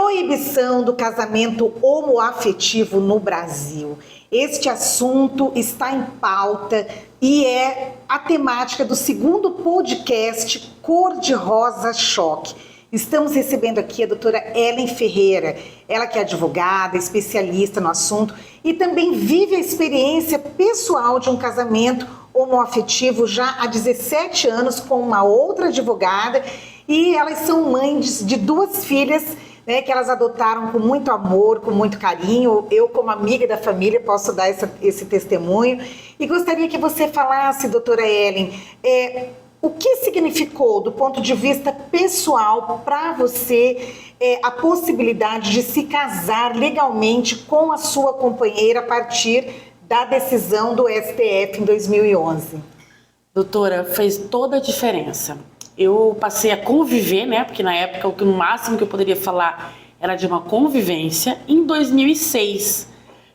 Proibição do casamento homoafetivo no Brasil. Este assunto está em pauta e é a temática do segundo podcast Cor-de-Rosa Choque. Estamos recebendo aqui a doutora Ellen Ferreira, ela que é advogada, especialista no assunto e também vive a experiência pessoal de um casamento homoafetivo já há 17 anos com uma outra advogada, e elas são mães de duas filhas, né, que elas adotaram com muito amor, com muito carinho. Eu, como amiga da família, posso dar esse testemunho. E gostaria que você falasse, doutora Ellen, o que significou, do ponto de vista pessoal, para você a possibilidade de se casar legalmente com a sua companheira a partir da decisão do STF em 2011? Doutora, fez toda a diferença. Eu passei a conviver, né? Porque na época o máximo que eu poderia falar era de uma convivência em 2006.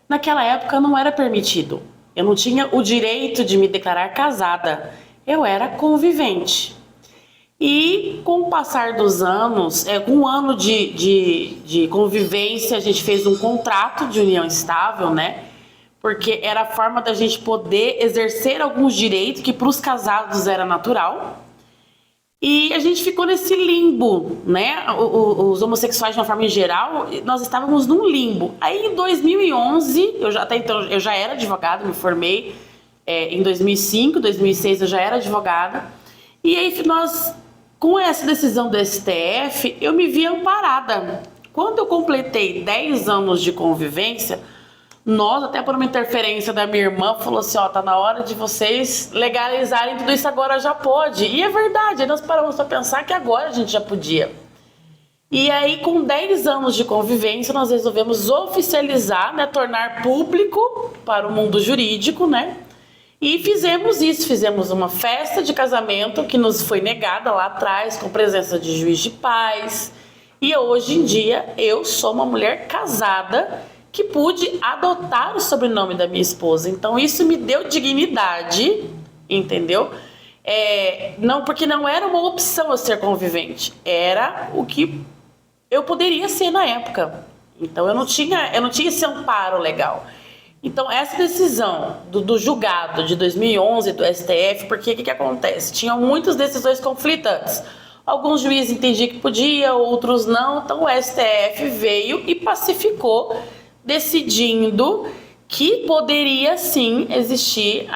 Naquela época não era permitido. Eu não tinha o direito de me declarar casada. Eu era convivente. E com o passar dos anos, com um ano de convivência, a gente fez um contrato de união estável, né? Porque era a forma da gente poder exercer alguns direitos que para os casados era natural. E a gente ficou nesse limbo, né? Os homossexuais, de uma forma em geral, nós estávamos num limbo. Aí em 2011, até então eu já era advogada, me formei em 2005, 2006 eu já era advogada. E aí nós, com essa decisão do STF, eu me vi amparada. Quando eu completei 10 anos de convivência, nós, até por uma interferência da minha irmã, falou assim, tá na hora de vocês legalizarem tudo isso, agora já pode. E é verdade, nós paramos para pensar que agora a gente já podia. E aí, com 10 anos de convivência, nós resolvemos oficializar, né, tornar público para o mundo jurídico, né? E fizemos isso, fizemos uma festa de casamento que nos foi negada lá atrás, com presença de juiz de paz. E hoje em dia, eu sou uma mulher casada que pude adotar o sobrenome da minha esposa. Então isso me deu dignidade, entendeu? Não, porque não era uma opção eu ser convivente, era o que eu poderia ser na época. Então eu não tinha esse amparo legal. Então essa decisão do julgado de 2011 do STF, porque o que acontece? Tinham muitas decisões conflitantes. Alguns juízes entendiam que podia, outros não. Então o STF veio e pacificou, decidindo que poderia sim existir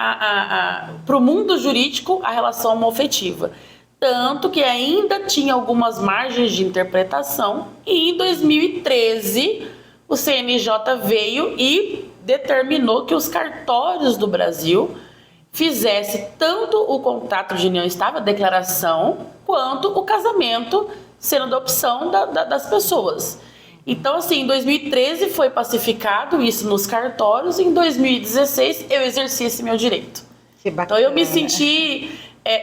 para o mundo jurídico a relação homoafetiva. Tanto que ainda tinha algumas margens de interpretação, e em 2013 o CNJ veio e determinou que os cartórios do Brasil fizesse tanto o contrato de união estável, a declaração, quanto o casamento, sendo da opção das pessoas. Então, assim, em 2013 foi pacificado isso nos cartórios, e em 2016 eu exerci esse meu direito. Que bacana. Então eu me senti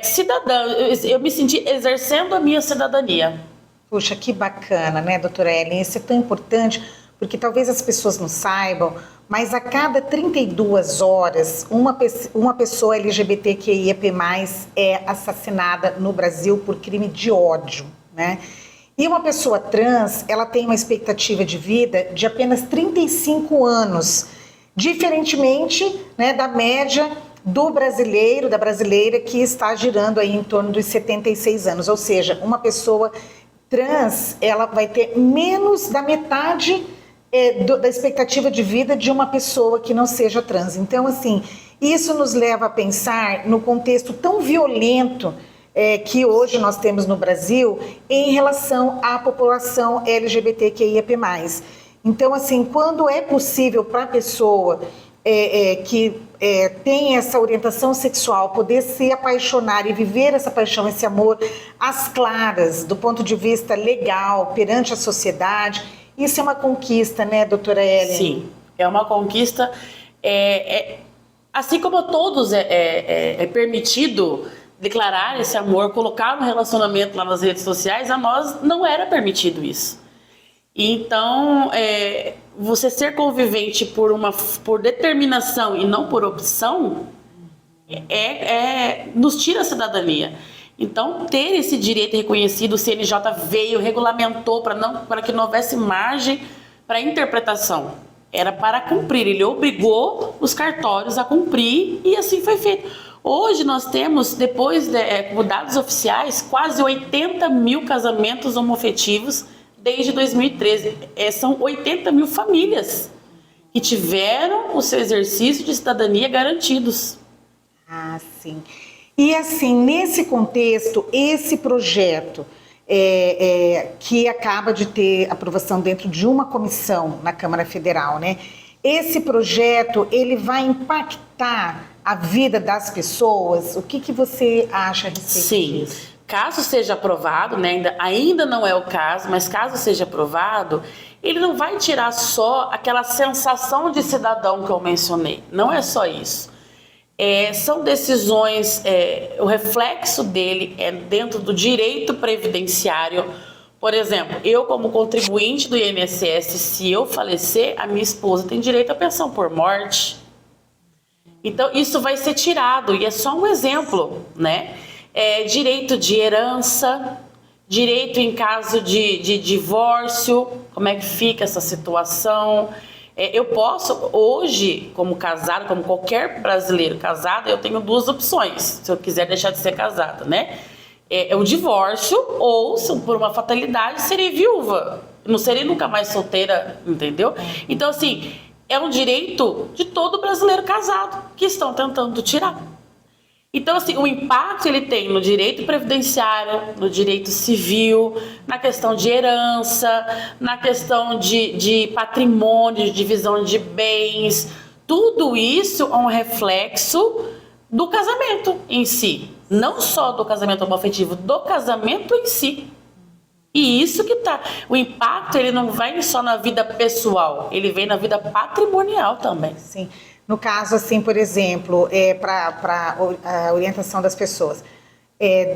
cidadã, eu me senti exercendo a minha cidadania. Puxa, que bacana, né, doutora Ellen? Isso é tão importante, porque talvez as pessoas não saibam, mas a cada 32 horas, uma pessoa LGBTQIAP+, é assassinada no Brasil por crime de ódio, né? E uma pessoa trans, ela tem uma expectativa de vida de apenas 35 anos, diferentemente, né, da média do brasileiro, da brasileira, que está girando aí em torno dos 76 anos. Ou seja, uma pessoa trans, ela vai ter menos da metade da expectativa de vida de uma pessoa que não seja trans. Então, assim, isso nos leva a pensar no contexto tão violento que hoje nós temos no Brasil em relação à população LGBTQIAP+. Então, assim, quando é possível para a pessoa que tem essa orientação sexual poder se apaixonar e viver essa paixão, esse amor às claras, do ponto de vista legal, perante a sociedade, isso é uma conquista, né, doutora Ellen? Sim, é uma conquista. Assim como a todos é permitido declarar esse amor, colocar um relacionamento lá nas redes sociais, a nós não era permitido isso. Então, você ser convivente por determinação e não por opção, nos tira a cidadania. Então, ter esse direito reconhecido, o CNJ veio, regulamentou para que não houvesse margem para interpretação. Era para cumprir, ele obrigou os cartórios a cumprir e assim foi feito. Hoje nós temos, depois com dados oficiais, quase 80 mil casamentos homoafetivos desde 2013. São 80 mil famílias que tiveram o seu exercício de cidadania garantidos. Ah, sim. E assim, nesse contexto, esse projeto que acaba de ter aprovação dentro de uma comissão na Câmara Federal, né? Esse projeto, ele vai impactar a vida das pessoas? O que você acha a respeito disso? Sim, caso seja aprovado, né, ainda não é o caso, mas caso seja aprovado, ele não vai tirar só aquela sensação de cidadão que eu mencionei. Não é só isso. São decisões, o reflexo dele é dentro do direito previdenciário. Por exemplo, eu como contribuinte do INSS, se eu falecer, a minha esposa tem direito à pensão por morte. Então, isso vai ser tirado, e é só um exemplo, né? Direito de herança, direito em caso de divórcio, como é que fica essa situação? Eu posso, hoje, como casado, como qualquer brasileiro casado, eu tenho duas opções, se eu quiser deixar de ser casada, né? O divórcio, ou, se por uma fatalidade, serei viúva. Não serei nunca mais solteira, entendeu? Então, assim, é um direito de todo brasileiro casado que estão tentando tirar. Então, assim, o impacto ele tem no direito previdenciário, no direito civil, na questão de herança, na questão de patrimônio, de divisão de bens. Tudo isso é um reflexo do casamento em si. Não só do casamento homoafetivo, do casamento em si. E isso que tá. O impacto ele não vai só na vida pessoal, ele vem na vida patrimonial também. Sim. No caso, assim, por exemplo, para a orientação das pessoas,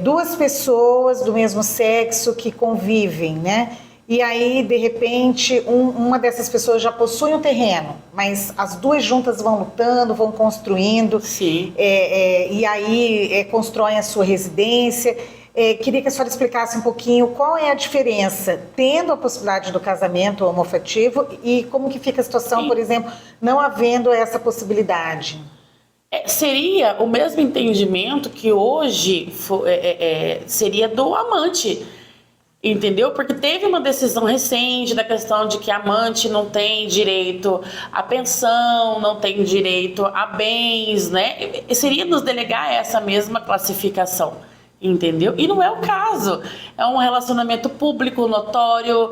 duas pessoas do mesmo sexo que convivem, né? E aí, de repente, uma dessas pessoas já possui um terreno, mas as duas juntas vão lutando, vão construindo. Sim. E aí constroem a sua residência. Queria que a senhora explicasse um pouquinho qual é a diferença, tendo a possibilidade do casamento homoafetivo e como que fica a situação, Sim. por exemplo, não havendo essa possibilidade. Seria o mesmo entendimento que hoje seria do amante, entendeu? Porque teve uma decisão recente da questão de que amante não tem direito à pensão, não tem direito a bens, né? Seria nos delegar essa mesma classificação. Entendeu? E não é o caso. É um relacionamento público, notório,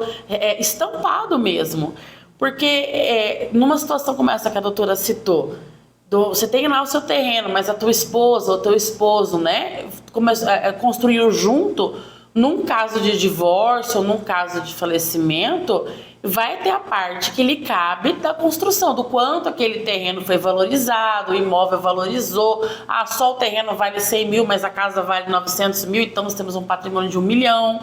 estampado mesmo. Porque numa situação como essa que a doutora citou, você tem lá o seu terreno, mas a tua esposa ou teu esposo, né, construiu junto, num caso de divórcio ou num caso de falecimento, vai ter a parte que lhe cabe da construção, do quanto aquele terreno foi valorizado, o imóvel valorizou, só o terreno vale 100 mil, mas a casa vale 900 mil, então nós temos um patrimônio de 1 milhão,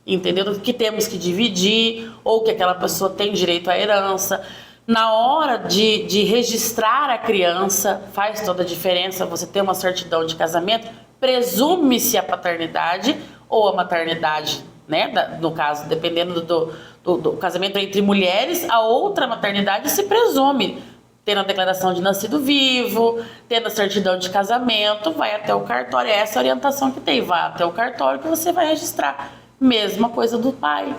entendeu? Que temos que dividir, ou que aquela pessoa tem direito à herança. Na hora de registrar a criança, faz toda a diferença, você ter uma certidão de casamento, presume-se a paternidade ou a maternidade, né? No caso, dependendo do casamento entre mulheres, a outra maternidade se presume. Tendo a declaração de nascido vivo, tendo a certidão de casamento, vai até o cartório. Essa é a orientação que tem, vai até o cartório que você vai registrar. Mesma coisa do pai.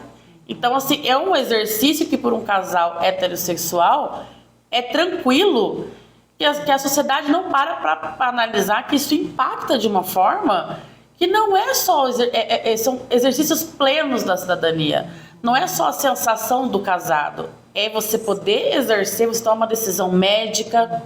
Então, assim, é um exercício que por um casal heterossexual é tranquilo, que a sociedade não para analisar que isso impacta de uma forma que não é só, são exercícios plenos da cidadania. Não é só a sensação do casado, é você poder exercer, você tomar uma decisão médica,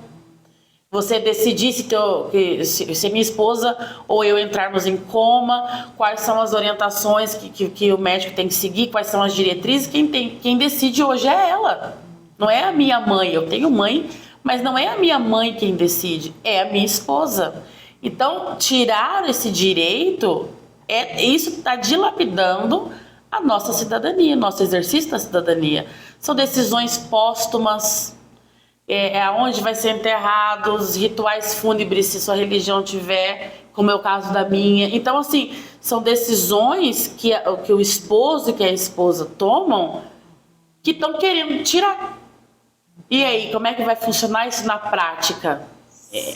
você decidir se minha esposa ou eu entrarmos em coma, quais são as orientações que o médico tem que seguir, quais são as diretrizes, quem decide hoje é ela, não é a minha mãe. Eu tenho mãe, mas não é a minha mãe quem decide, é a minha esposa. Então, tirar esse direito, isso está dilapidando a nossa cidadania, nosso exercício da cidadania. São decisões póstumas, onde vai ser enterrado, os rituais fúnebres, se sua religião tiver, como é o caso da minha. Então, assim, são decisões que o esposo e que a esposa tomam que estão querendo tirar. E aí, como é que vai funcionar isso na prática?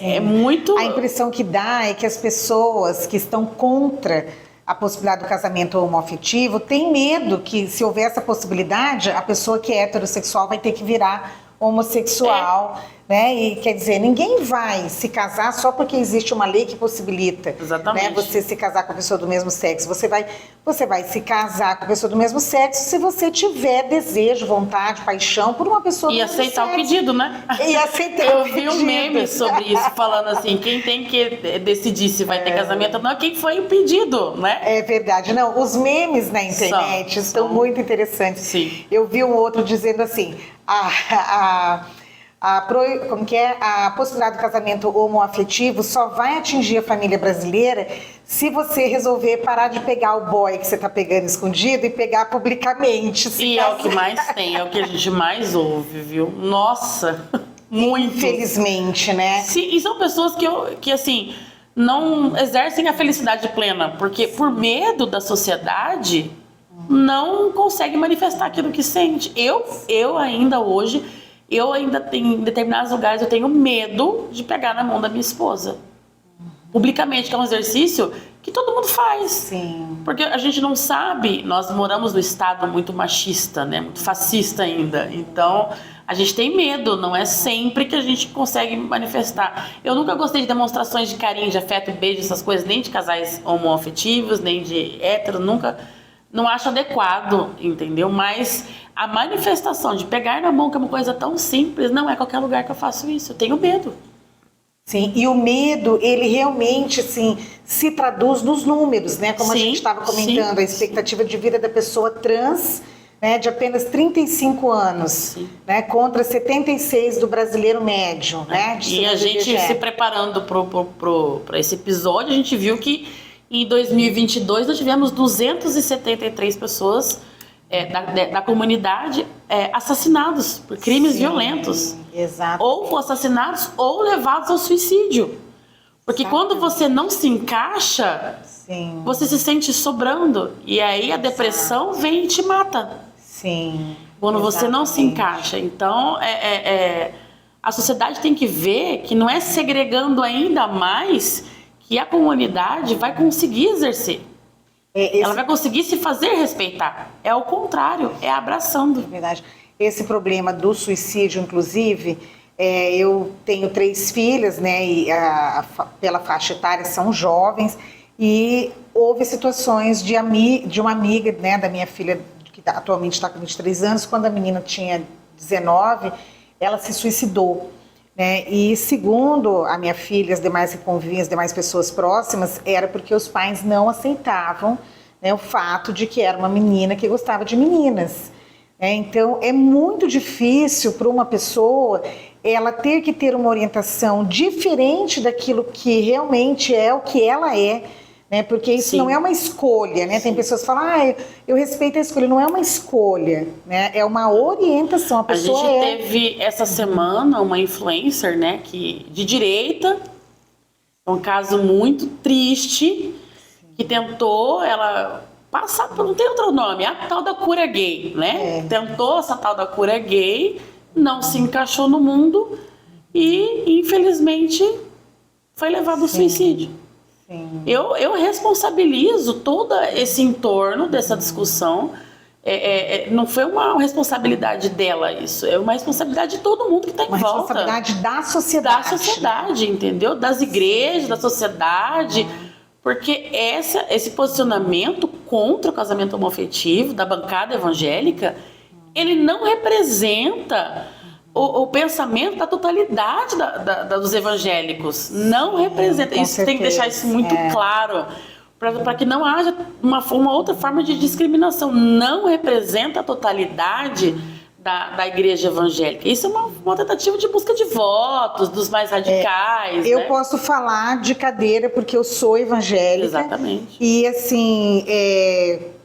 É muito... A impressão que dá é que as pessoas que estão contra a possibilidade do casamento homoafetivo têm medo que, se houver essa possibilidade, a pessoa que é heterossexual vai ter que virar homossexual, né? E quer dizer, ninguém vai se casar só porque existe uma lei que possibilita, né, você se casar com a pessoa do mesmo sexo. Você vai se casar com a pessoa do mesmo sexo se você tiver desejo, vontade, paixão por uma pessoa do mesmo sexo. E aceitar o pedido, né? E aceitar Eu o pedido. vi um meme sobre isso, falando assim, quem tem que decidir se vai ter casamento ou não é quem foi o pedido, né? É verdade. Não, os memes na internet estão muito interessantes. Sim. Eu vi um outro dizendo assim, como que é? A possibilidade do casamento homoafetivo só vai atingir a família brasileira se você resolver parar de pegar o boy que você está pegando escondido e pegar publicamente. E é o que mais tem, é o que a gente mais ouve, viu? Nossa, muito. Infelizmente, né? Sim, e são pessoas que assim, não exercem a felicidade plena, porque por medo da sociedade não consegue manifestar aquilo que sente. Eu ainda hoje... Eu ainda tenho, em determinados lugares, eu tenho medo de pegar na mão da minha esposa. Publicamente, que é um exercício que todo mundo faz. Sim. Porque a gente não sabe, nós moramos num estado muito machista, né? Muito fascista ainda. Então, a gente tem medo, não é sempre que a gente consegue manifestar. Eu nunca gostei de demonstrações de carinho, de afeto, beijo, essas coisas, nem de casais homoafetivos, nem de hétero, nunca... Não acho adequado, entendeu? Mas a manifestação de pegar na mão, que é uma coisa tão simples, não é qualquer lugar que eu faço isso. Eu tenho medo. Sim, e o medo, ele realmente, assim, se traduz nos números, né? Como a gente estava comentando, a expectativa de vida da pessoa trans, né, de apenas 35 anos, né, contra 76 do brasileiro médio, né? E a gente se preparando para esse episódio, a gente viu que em 2022, nós tivemos 273 pessoas da comunidade assassinados por crimes violentos. Exato. Ou assassinados ou levados ao suicídio. Porque quando você não se encaixa, você se sente sobrando. E aí a depressão vem e te mata. Sim. Quando você não se encaixa. Então, a sociedade tem que ver que não é segregando ainda mais... que a comunidade vai conseguir exercer. Ela vai conseguir se fazer respeitar. É o contrário, é abraçando. É verdade. Esse problema do suicídio, inclusive, eu tenho 3 filhas, né? E pela faixa etária são jovens. E houve situações de uma amiga, né, da minha filha, que atualmente está com 23 anos, quando a menina tinha 19, ela se suicidou. Né? E segundo a minha filha, as demais que conviviam, as demais pessoas próximas, era porque os pais não aceitavam, né, o fato de que era uma menina que gostava de meninas. Então é muito difícil para uma pessoa ela ter que ter uma orientação diferente daquilo que realmente é o que ela é, né? Porque isso não é uma escolha, né? Tem pessoas que falam, eu respeito a escolha, não é uma escolha, né? É uma orientação. A gente teve essa semana uma influencer, né, de direita, um caso muito triste, que tentou, ela passar por, não tem outro nome, a tal da cura gay, né? Tentou essa tal da cura gay, não se encaixou no mundo e, infelizmente, foi levado ao suicídio. Eu responsabilizo todo esse entorno dessa discussão. Não foi uma responsabilidade dela isso, é uma responsabilidade de todo mundo que está em volta. Uma responsabilidade da sociedade. Da sociedade, entendeu? Das igrejas, da sociedade. Porque esse posicionamento contra o casamento homoafetivo da bancada evangélica, ele não representa o pensamento da totalidade dos evangélicos. Não representa. Isso tem que deixar isso muito claro, para que não haja uma outra forma de discriminação. Não representa a totalidade da igreja evangélica. Isso é uma tentativa de busca de votos dos mais radicais. Eu posso falar de cadeira porque eu sou evangélica. Exatamente. E assim,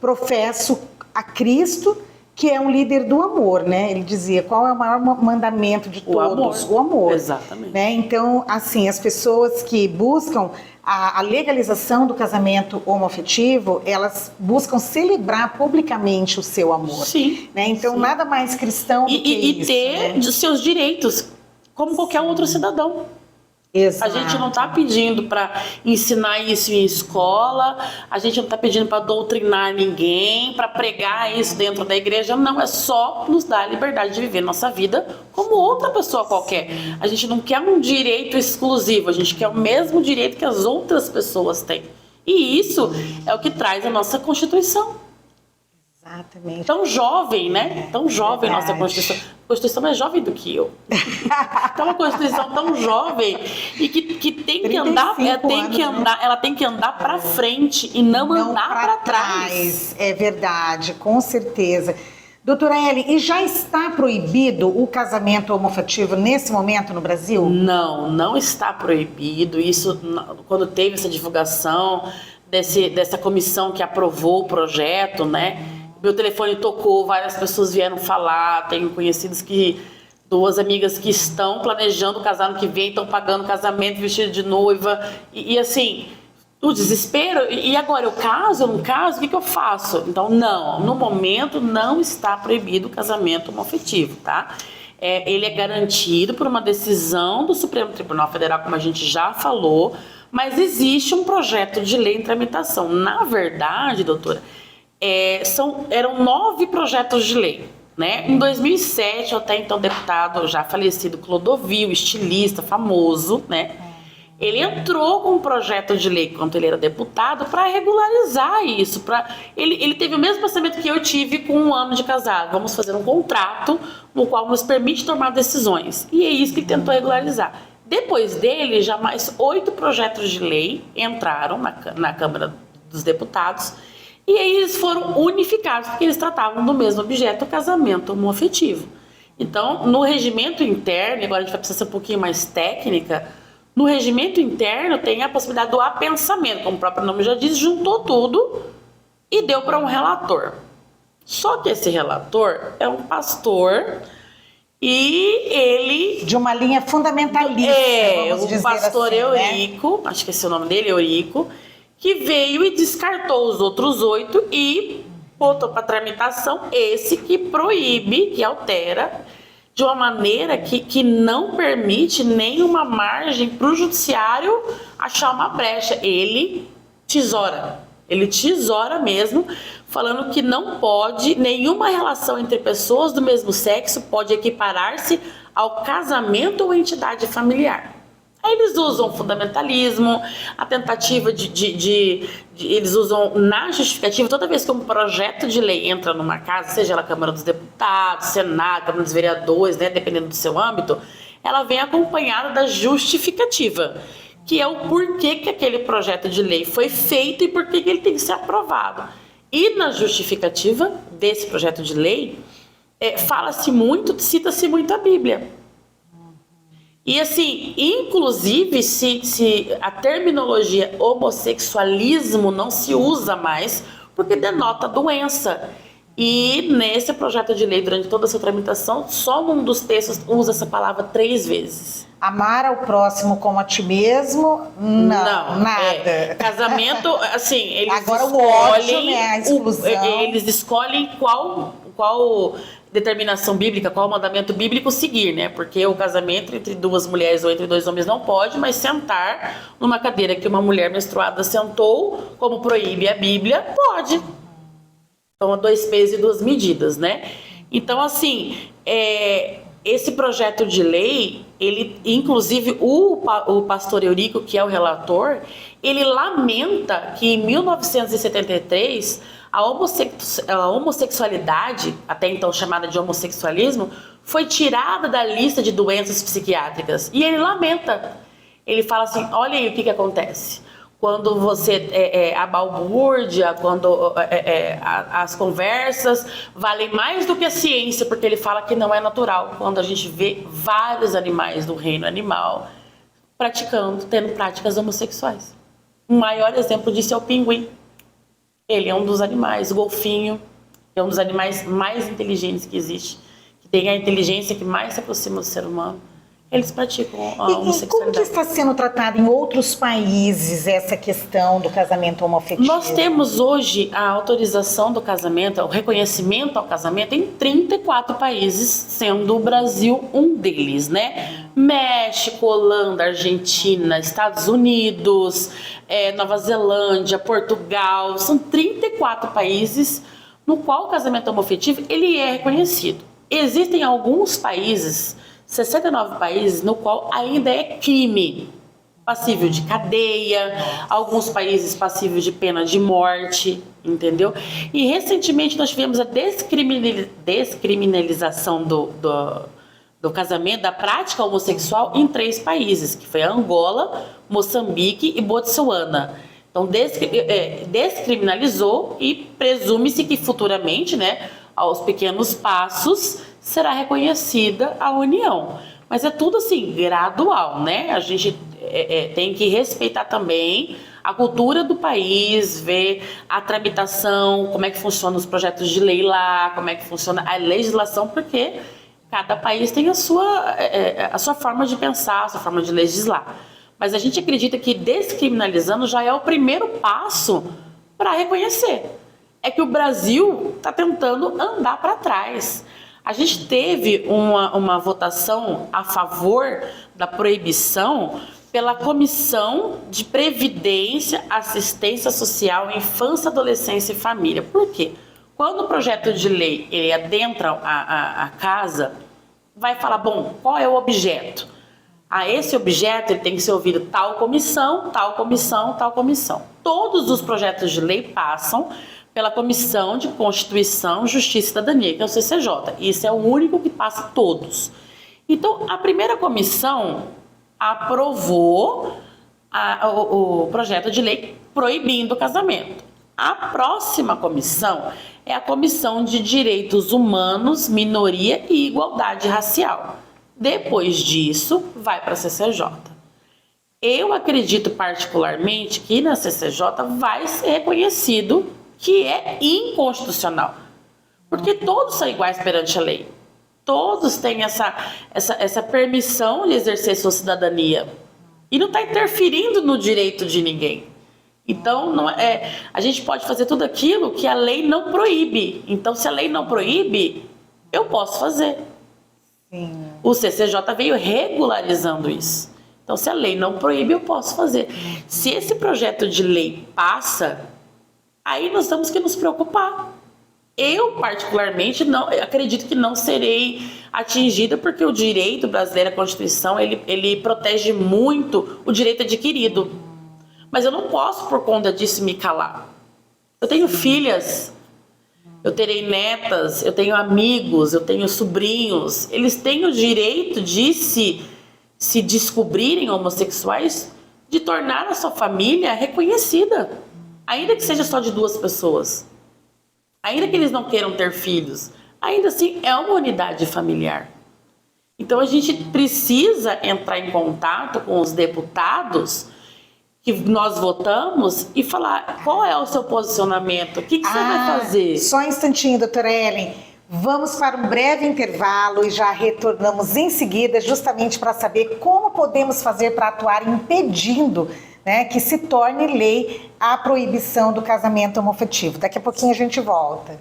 professo a Cristo, que é um líder do amor, né? Ele dizia, qual é o maior mandamento de todos? O amor. Exatamente. Né? Então, assim, as pessoas que buscam a legalização do casamento homoafetivo, elas buscam celebrar publicamente o seu amor. Sim. Né? Então, sim. Nada mais cristão do que isso. E ter seus direitos, como qualquer outro cidadão. Exato. A gente não está pedindo para ensinar isso em escola, a gente não está pedindo para doutrinar ninguém, para pregar isso dentro da igreja, não, é só nos dar a liberdade de viver nossa vida como outra pessoa qualquer. A gente não quer um direito exclusivo, a gente quer o mesmo direito que as outras pessoas têm. E isso é o que traz a nossa Constituição. Exatamente. Tão jovem, né? Tão jovem a nossa Constituição. A Constituição é mais jovem do que eu. Então, uma Constituição tão jovem e que tem que andar, ela tem que andar para frente e não andar para trás. É verdade, com certeza. Doutora Ellen, e já está proibido o casamento homoafetivo nesse momento no Brasil? Não, não está proibido. Isso, quando teve essa divulgação dessa comissão que aprovou o projeto, né? Meu telefone tocou, várias pessoas vieram falar, tenho conhecidos duas amigas que estão planejando casar no que vem, estão pagando casamento, vestido de noiva, e assim, o desespero, e agora eu caso, eu não caso, o que eu faço? Então não, no momento não está proibido o casamento homoafetivo, tá? Ele é garantido por uma decisão do Supremo Tribunal Federal, como a gente já falou, mas existe um projeto de lei em tramitação. Na verdade, doutora, eram 9 projetos de lei, né? Em 2007, até então deputado já falecido Clodovil, estilista famoso, né? Ele entrou com um projeto de lei quando ele era deputado para regularizar isso. Ele teve o mesmo pensamento que eu tive com 1 ano de casado. Vamos fazer um contrato no qual nos permite tomar decisões. E é isso que ele tentou regularizar. Depois dele, já mais 8 projetos de lei entraram na Câmara dos Deputados. E aí eles foram unificados, porque eles tratavam do mesmo objeto, o casamento homoafetivo. Então, no regimento interno, agora a gente vai precisar ser um pouquinho mais técnica, no regimento interno tem a possibilidade do apensamento, como o próprio nome já diz, juntou tudo e deu para um relator. Só que esse relator é um pastor e ele... De uma linha fundamentalista, vamos dizer o pastor assim, Eurico, né? acho que esse é o nome dele, Eurico, que veio e descartou os outros 8 e botou para tramitação esse que proíbe, que altera, de uma maneira que não permite nenhuma margem para o judiciário achar uma brecha. Ele tesoura mesmo, falando que não pode, nenhuma relação entre pessoas do mesmo sexo pode equiparar-se ao casamento ou entidade familiar. Aí eles usam fundamentalismo, a tentativa eles usam na justificativa, toda vez que um projeto de lei entra numa casa, seja ela Câmara dos Deputados, Senado, Câmara dos Vereadores, né, dependendo do seu âmbito, ela vem acompanhada da justificativa, que é o porquê que aquele projeto de lei foi feito e porquê que ele tem que ser aprovado. E na justificativa desse projeto de lei, fala-se muito, cita-se muito a Bíblia. E assim, inclusive, se a terminologia homossexualismo não se usa mais, porque denota doença. E nesse projeto de lei, durante toda a sua tramitação, só um dos textos usa essa palavra 3 vezes. Amar ao próximo como a ti mesmo? Não, nada. Casamento, assim, eles agora escolhem... o ódio, né, a exclusão. Eles escolhem qual determinação bíblica, qual mandamento bíblico seguir, né? Porque o casamento entre 2 mulheres ou entre 2 homens não pode, mas sentar numa cadeira que uma mulher menstruada sentou, como proíbe a Bíblia, pode. Então, 2 pesos e 2 medidas, né? Então, assim, esse projeto de lei, ele, inclusive, o pastor Eurico, que é o relator, ele lamenta que em 1973... A homossexualidade, até então chamada de homossexualismo, foi tirada da lista de doenças psiquiátricas. E ele lamenta. Ele fala assim, olha aí o que acontece. Quando você a balbúrdia, quando as conversas valem mais do que a ciência, porque ele fala que não é natural. Quando a gente vê vários animais do reino animal tendo práticas homossexuais. O maior exemplo disso é o pinguim. Ele é um dos animais, o golfinho, que é um dos animais mais inteligentes que existe, que tem a inteligência que mais se aproxima do ser humano, eles praticam a E como que homossexualidade. está sendo tratada em outros países essa questão do casamento homoafetivo? Nós temos hoje a autorização do casamento, o reconhecimento ao casamento em 34 países, sendo o Brasil um deles, né? México, Holanda, Argentina, Estados Unidos, Nova Zelândia, Portugal, são 34 países no qual o casamento homoafetivo ele é reconhecido. Existem alguns países, 69 países, no qual ainda é crime, passível de cadeia, alguns países passíveis de pena de morte, entendeu? E recentemente nós tivemos a descriminalização do casamento, da prática homossexual em 3 países, que foi Angola, Moçambique e Botsuana. Então descriminalizou e presume-se que futuramente, né, aos pequenos passos, será reconhecida a união. Mas é tudo assim, gradual, né? A gente tem que respeitar também a cultura do país, ver a tramitação, como é que funcionam os projetos de lei lá, como é que funciona a legislação, porque cada país tem a sua forma de pensar, a sua forma de legislar. Mas a gente acredita que descriminalizando já é o primeiro passo para reconhecer. É que o Brasil está tentando andar para trás. A gente teve uma votação a favor da proibição pela Comissão de Previdência, Assistência Social, Infância, Adolescência e Família. Por quê? Quando o projeto de lei ele adentra a casa, vai falar, bom, qual é o objeto? Esse objeto ele tem que ser ouvido tal comissão, tal comissão, tal comissão. Todos os projetos de lei passam pela Comissão de Constituição, Justiça e Cidadania, que é o CCJ. Isso é o único que passa todos. Então, a primeira comissão aprovou o projeto de lei proibindo o casamento. A próxima comissão é a Comissão de Direitos Humanos, Minoria e Igualdade Racial. Depois disso, vai para a CCJ. Eu acredito particularmente que na CCJ vai ser reconhecido que é inconstitucional. Porque todos são iguais perante a lei. Todos têm essa permissão de exercer sua cidadania. E não está interferindo no direito de ninguém. Então, a gente pode fazer tudo aquilo que a lei não proíbe. Então, se a lei não proíbe, eu posso fazer. Sim. O CCJ veio regularizando isso. Então, se a lei não proíbe, eu posso fazer. Se esse projeto de lei passa, aí nós temos que nos preocupar. Eu, particularmente, não acredito que não serei atingida, porque o direito brasileiro, a Constituição, ele protege muito o direito adquirido. Mas eu não posso, por conta disso, me calar. Eu tenho filhas, eu terei netas, eu tenho amigos, eu tenho sobrinhos. Eles têm o direito de se descobrirem homossexuais, de tornar a sua família reconhecida. Ainda que seja só de 2 pessoas. Ainda que eles não queiram ter filhos. Ainda assim, é uma unidade familiar. Então, a gente precisa entrar em contato com os deputados que nós votamos e falar qual é o seu posicionamento, o que você vai fazer. Só um instantinho, doutora Ellen. Vamos para um breve intervalo e já retornamos em seguida, justamente para saber como podemos fazer para atuar impedindo, né, que se torne lei a proibição do casamento homoafetivo. Daqui a pouquinho a gente volta.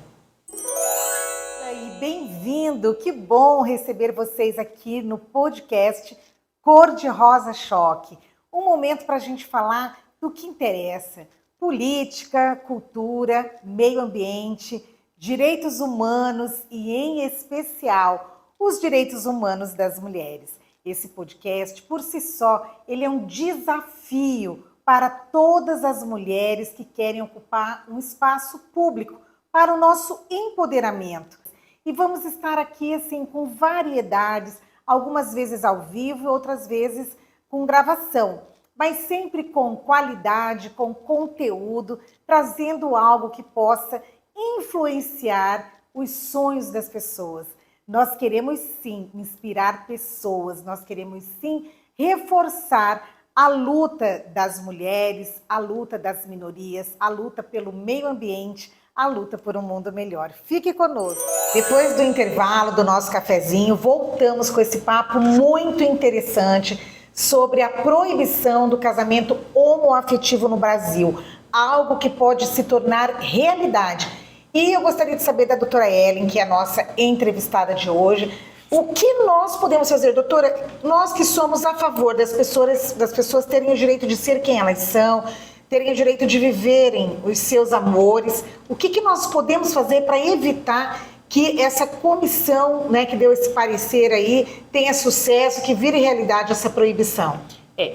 E aí, bem-vindo! Que bom receber vocês aqui no podcast Cor de Rosa Choque. Um momento para a gente falar do que interessa: política, cultura, meio ambiente, direitos humanos e, em especial, os direitos humanos das mulheres. Esse podcast, por si só, ele é um desafio para todas as mulheres que querem ocupar um espaço público para o nosso empoderamento. E vamos estar aqui assim com variedades, algumas vezes ao vivo, outras vezes com gravação, mas sempre com qualidade, com conteúdo, trazendo algo que possa influenciar os sonhos das pessoas. Nós queremos sim inspirar pessoas, nós queremos sim reforçar a luta das mulheres, a luta das minorias, a luta pelo meio ambiente, a luta por um mundo melhor. Fique conosco. Depois do intervalo do nosso cafezinho, voltamos com esse papo muito interessante sobre a proibição do casamento homoafetivo no Brasil, algo que pode se tornar realidade. E eu gostaria de saber da doutora Ellen, que é a nossa entrevistada de hoje, o que nós podemos fazer, doutora, nós que somos a favor das pessoas terem o direito de ser quem elas são, terem o direito de viverem os seus amores, o que nós podemos fazer para evitar que essa comissão, né, que deu esse parecer aí, tenha sucesso, que vire realidade essa proibição?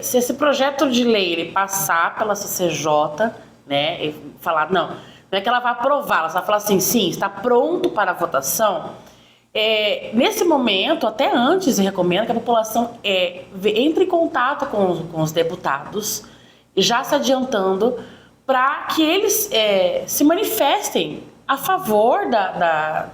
Se esse projeto de lei ele passar pela CCJ, né, e falar, não é que ela vai aprovar, ela vai falar assim, sim, está pronto para a votação. Nesse momento, até antes, eu recomendo que a população entre em contato com os deputados, já se adiantando, para que eles se manifestem a favor da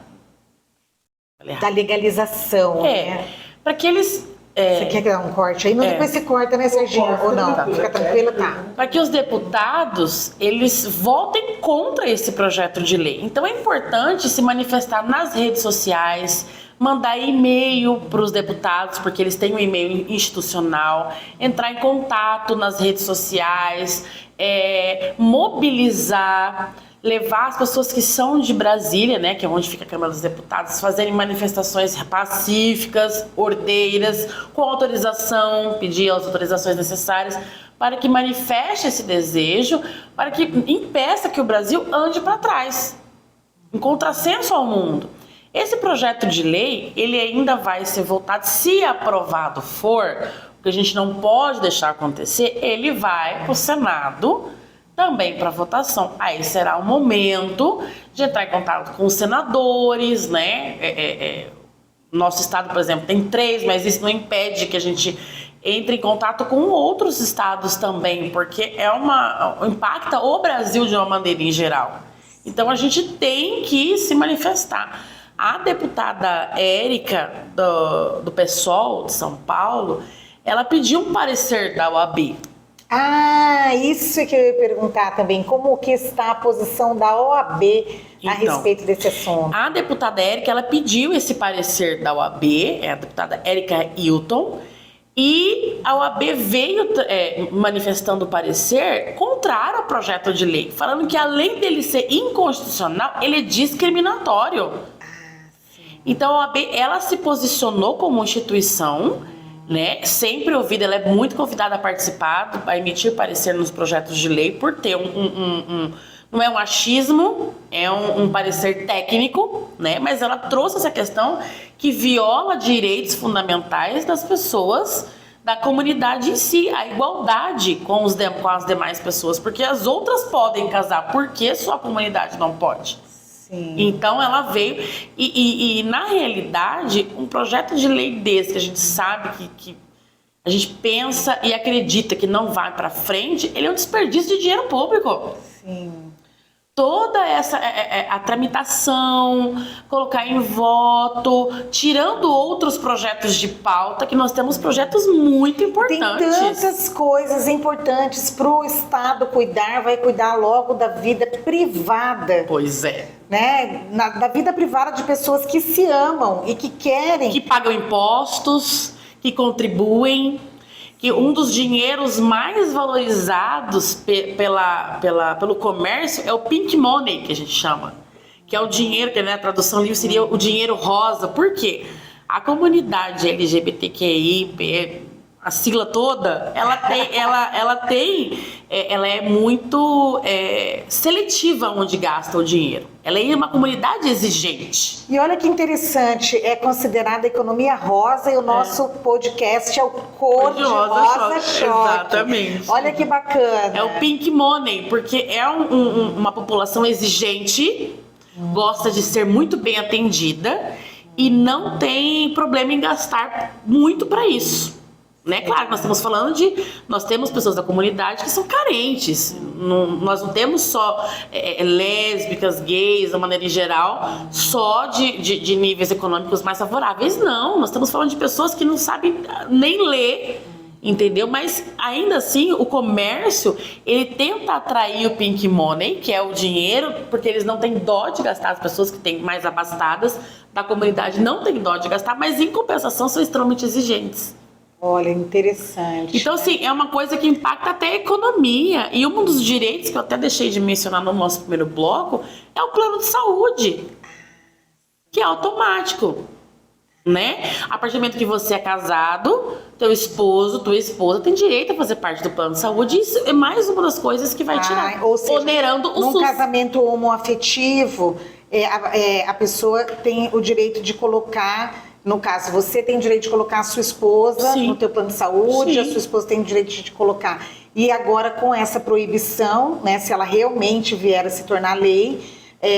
legalização. Né? Para que eles... Você quer dar um corte aí? Não, depois você corta, né, Serginho? Ou não? Tá. Fica tranquilo, tá. Para que os deputados, eles votem contra esse projeto de lei. Então é importante se manifestar nas redes sociais, mandar e-mail para os deputados, porque eles têm um e-mail institucional, entrar em contato nas redes sociais, mobilizar, levar as pessoas que são de Brasília, né, que é onde fica a Câmara dos Deputados, fazerem manifestações pacíficas, ordeiras, com autorização, pedir as autorizações necessárias para que manifeste esse desejo, para que impeça que o Brasil ande para trás, em contrassenso ao mundo. Esse projeto de lei, ele ainda vai ser votado, se aprovado for, o que a gente não pode deixar acontecer, ele vai para o Senado, também para votação. Aí será o momento de entrar em contato com os senadores, né? Nosso estado, por exemplo, tem 3, mas isso não impede que a gente entre em contato com outros estados também, porque impacta o Brasil de uma maneira em geral. Então a gente tem que se manifestar. A deputada Érica, do PSOL de São Paulo, ela pediu um parecer da OAB. Isso é que eu ia perguntar também, como que está a posição da OAB a respeito desse assunto? A deputada Érica, ela pediu esse parecer da OAB, a deputada Érica Hilton, e a OAB veio manifestando o parecer contrário ao projeto de lei, falando que além dele ser inconstitucional, ele é discriminatório. Então a OAB, ela se posicionou como instituição, né, sempre ouvida, ela é muito convidada a participar, a emitir parecer nos projetos de lei, por ter não é um achismo, é um parecer técnico, né, mas ela trouxe essa questão que viola direitos fundamentais das pessoas, da comunidade em si, a igualdade com as demais pessoas, porque as outras podem casar, por que só a comunidade não pode? Sim. Então ela veio e na realidade um projeto de lei desse que a gente sabe que a gente pensa e acredita que não vai para frente, ele é um desperdício de dinheiro público. Sim. Toda a tramitação, colocar em voto, tirando outros projetos de pauta, que nós temos projetos muito importantes. Tem tantas coisas importantes para o Estado cuidar, vai cuidar logo da vida privada. Pois é. Né? Da vida privada de pessoas que se amam e que querem. Que pagam impostos, que contribuem. Que um dos dinheiros mais valorizados pelo comércio é o pink money, que a gente chama. Que é o dinheiro, que na tradução livre seria o dinheiro rosa. Por quê? A comunidade LGBTQI, a sigla toda, ela é muito seletiva onde gasta o dinheiro. Ela é uma comunidade exigente. E olha que interessante, é considerada a economia rosa e o nosso podcast é o Cor de Rosa Choque. Exatamente. Olha que bacana. É o pink money, porque é uma população exigente, gosta de ser muito bem atendida e não tem problema em gastar muito para isso. Né? Claro, nós temos pessoas da comunidade que são carentes. Nós não temos só lésbicas, gays, de maneira em geral, só de níveis econômicos mais favoráveis. Não, nós estamos falando de pessoas que não sabem nem ler entendeu? Mas ainda assim o comércio, ele tenta atrair o pink money, que é o dinheiro, porque eles não têm dó de gastar, as pessoas que têm mais abastadas da comunidade não têm dó de gastar, mas em compensação são extremamente exigentes. Olha, interessante. Então, assim, é uma coisa que impacta até a economia. E um dos direitos que eu até deixei de mencionar no nosso primeiro bloco é o plano de saúde, que é automático, né? A partir do momento que você é casado, teu esposo, tua esposa tem direito a fazer parte do plano de saúde. Isso é mais uma das coisas que vai tirar, ou seja, onerando o num SUS. casamento homoafetivo, a pessoa tem o direito de colocar, no caso, você tem o direito de colocar a sua esposa Sim. no teu plano de saúde, Sim. a sua esposa tem o direito de colocar. E agora, com essa proibição, né, se ela realmente vier a se tornar lei,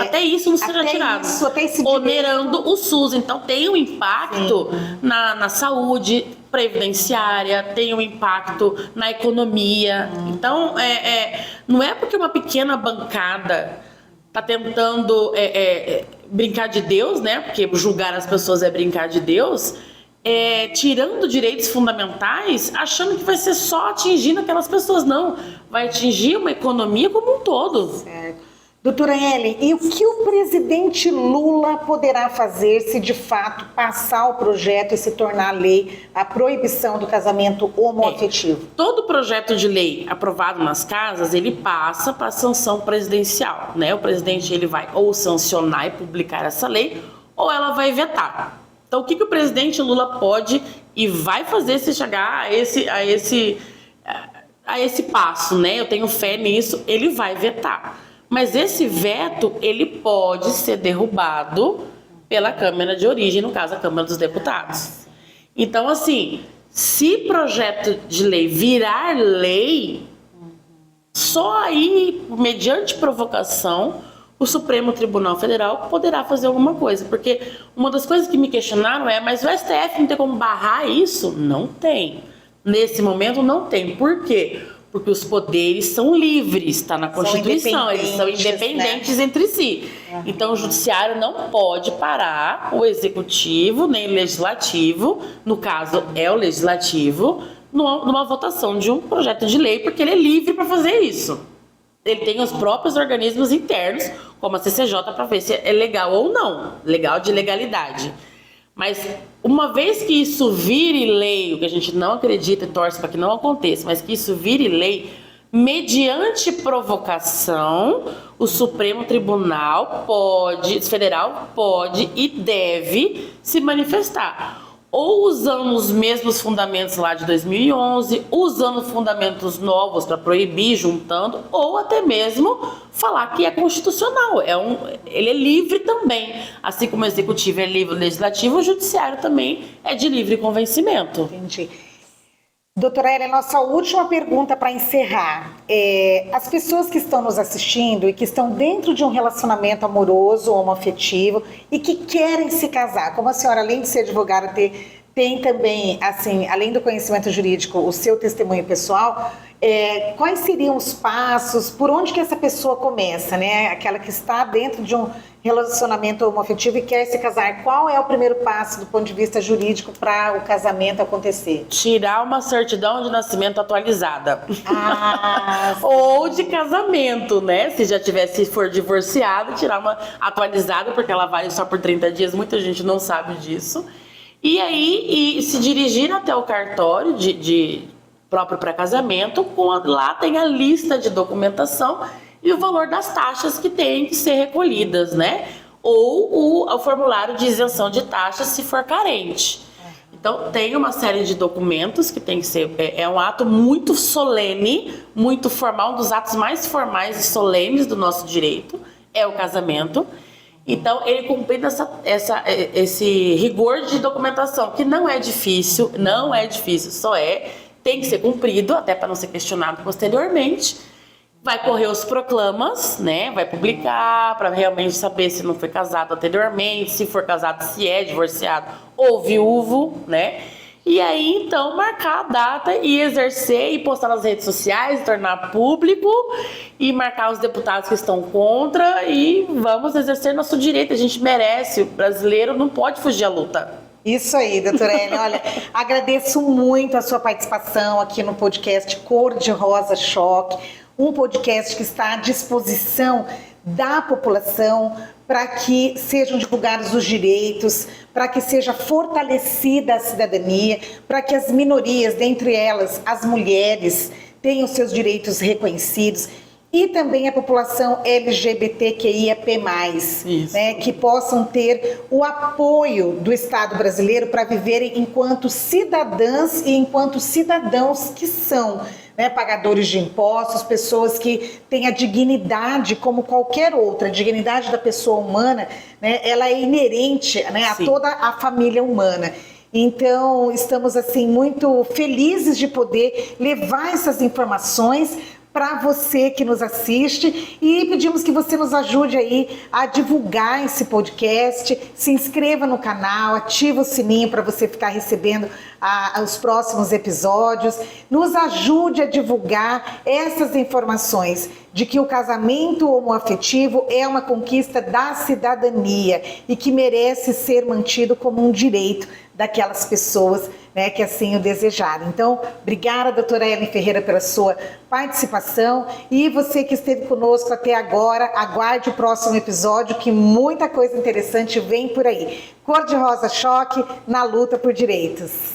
até isso não seja até tirado. isso, até esse onerando o SUS. Então tem um impacto na saúde previdenciária, tem um impacto na economia. Então, não é porque uma pequena bancada está tentando brincar de Deus, né? Porque julgar as pessoas é brincar de Deus. Tirando direitos fundamentais, achando que vai ser só atingindo aquelas pessoas. Não, vai atingir uma economia como um todo. Certo. Doutora Ellen, e o que o presidente Lula poderá fazer se de fato passar o projeto e se tornar lei a proibição do casamento homoafetivo? Todo projeto de lei aprovado nas casas, ele passa para a sanção presidencial, né? O presidente ele vai ou sancionar e publicar essa lei, ou ela vai vetar. Então, o que o presidente Lula pode e vai fazer se chegar a esse passo, né? Eu tenho fé nisso, ele vai vetar. Mas esse veto, ele pode ser derrubado pela Câmara de origem, no caso, a Câmara dos Deputados. Então, assim, se projeto de lei virar lei, só aí, mediante provocação, o Supremo Tribunal Federal poderá fazer alguma coisa. Porque uma das coisas que me questionaram mas o STF não tem como barrar isso? Não tem. Nesse momento, não tem. Por quê? Porque os poderes são livres, está na Constituição, eles são independentes, né, entre si. Então, o Judiciário não pode parar o Executivo, nem o Legislativo, no caso é o Legislativo, numa votação de um projeto de lei, porque ele é livre para fazer isso. Ele tem os próprios organismos internos, como a CCJ, para ver se é legal ou não, legal de legalidade. Mas uma vez que isso vire lei, o que a gente não acredita e torce para que não aconteça, mas que isso vire lei, mediante provocação, o Supremo Tribunal Federal pode e deve se manifestar. Ou usando os mesmos fundamentos lá de 2011, usando fundamentos novos para proibir, juntando, ou até mesmo falar que é constitucional. Ele é livre também. Assim como o Executivo é livre, o Legislativo, o Judiciário também é de livre convencimento. Entendi. Doutora Ellen, nossa última pergunta para encerrar. As pessoas que estão nos assistindo e que estão dentro de um relacionamento amoroso ou homoafetivo e que querem se casar, como a senhora, além de ser advogada, tem também, assim, além do conhecimento jurídico, o seu testemunho pessoal, quais seriam os passos, por onde que essa pessoa começa, né? Aquela que está dentro de um relacionamento homoafetivo e quer se casar, qual é o primeiro passo do ponto de vista jurídico para o casamento acontecer? Tirar uma certidão de nascimento atualizada. Ou de casamento, né? Se for divorciado, tirar uma atualizada, porque ela vale só por 30 dias, muita gente não sabe disso. E aí, se dirigir até o cartório próprio para casamento, lá tem a lista de documentação e o valor das taxas que tem que ser recolhidas, né? Ou o formulário de isenção de taxas se for carente. Então, tem uma série de documentos que tem que ser... É um ato muito solene, muito formal, um dos atos mais formais e solenes do nosso direito, é o casamento. Então, ele cumprindo esse rigor de documentação, que não é difícil, tem que ser cumprido, até para não ser questionado posteriormente. Vai correr os proclamas, né? Vai publicar para realmente saber se não foi casado anteriormente, se for casado, se é divorciado ou viúvo, né? E aí, então, marcar a data e exercer e postar nas redes sociais, tornar público e marcar os deputados que estão contra e vamos exercer nosso direito. A gente merece, o brasileiro não pode fugir à luta. Isso aí, doutora Ellen. Olha, agradeço muito a sua participação aqui no podcast Cor de Rosa Choque, um podcast que está à disposição da população para que sejam divulgados os direitos, para que seja fortalecida a cidadania, para que as minorias, dentre elas as mulheres, tenham seus direitos reconhecidos. E também a população LGBTQIAP+, né, que possam ter o apoio do Estado brasileiro para viverem enquanto cidadãs e enquanto cidadãos que são, né, pagadores de impostos, pessoas que têm a dignidade como qualquer outra. A dignidade da pessoa humana, né, ela é inerente, né, a toda a família humana. Então, estamos assim muito felizes de poder levar essas informações para você que nos assiste e pedimos que você nos ajude aí a divulgar esse podcast, se inscreva no canal, ativa o sininho para você ficar recebendo os próximos episódios, nos ajude a divulgar essas informações de que o casamento homoafetivo é uma conquista da cidadania e que merece ser mantido como um direito daquelas pessoas, né, que assim o desejarem. Então, obrigada, doutora Ellen Ferreira, pela sua participação, e você que esteve conosco até agora, aguarde o próximo episódio, que muita coisa interessante vem por aí. Cor de Rosa Choque na luta por direitos.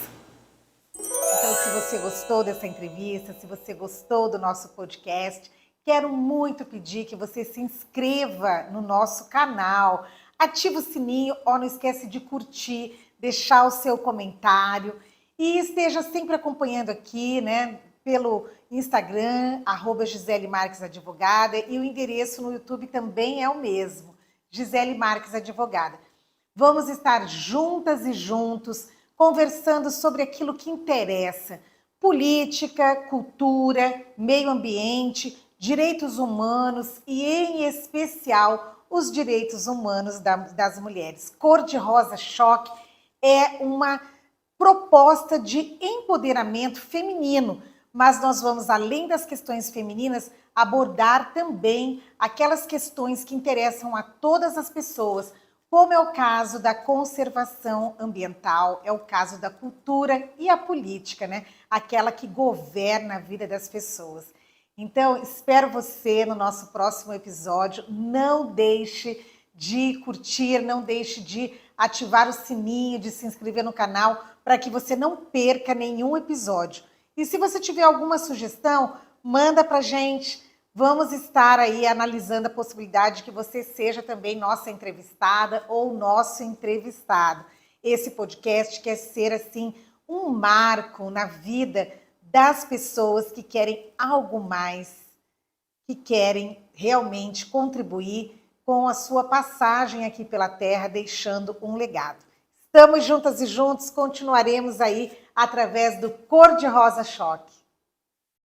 Então, se você gostou dessa entrevista, se você gostou do nosso podcast, quero muito pedir que você se inscreva no nosso canal, ative o sininho, não esquece de curtir, deixar o seu comentário e esteja sempre acompanhando aqui, né, pelo Instagram, @Gisele Marques Advogada, e o endereço no YouTube também é o mesmo, Gisele Marques Advogada. Vamos estar juntas e juntos conversando sobre aquilo que interessa: política, cultura, meio ambiente, direitos humanos e, em especial, os direitos humanos das mulheres. Cor de Rosa Choque é uma proposta de empoderamento feminino, mas nós vamos, além das questões femininas, abordar também aquelas questões que interessam a todas as pessoas, como é o caso da conservação ambiental, é o caso da cultura e a política, né? Aquela que governa a vida das pessoas. Então, espero você no nosso próximo episódio. Não deixe de curtir, não deixe de ativar o sininho, de se inscrever no canal, para que você não perca nenhum episódio. E se você tiver alguma sugestão, manda pra gente. Vamos estar aí analisando a possibilidade de que você seja também nossa entrevistada ou nosso entrevistado. Esse podcast quer ser, assim, um marco na vida das pessoas que querem algo mais, que querem realmente contribuir com a sua passagem aqui pela Terra, deixando um legado. Estamos juntas e juntos, continuaremos aí através do Cor de Rosa Choque.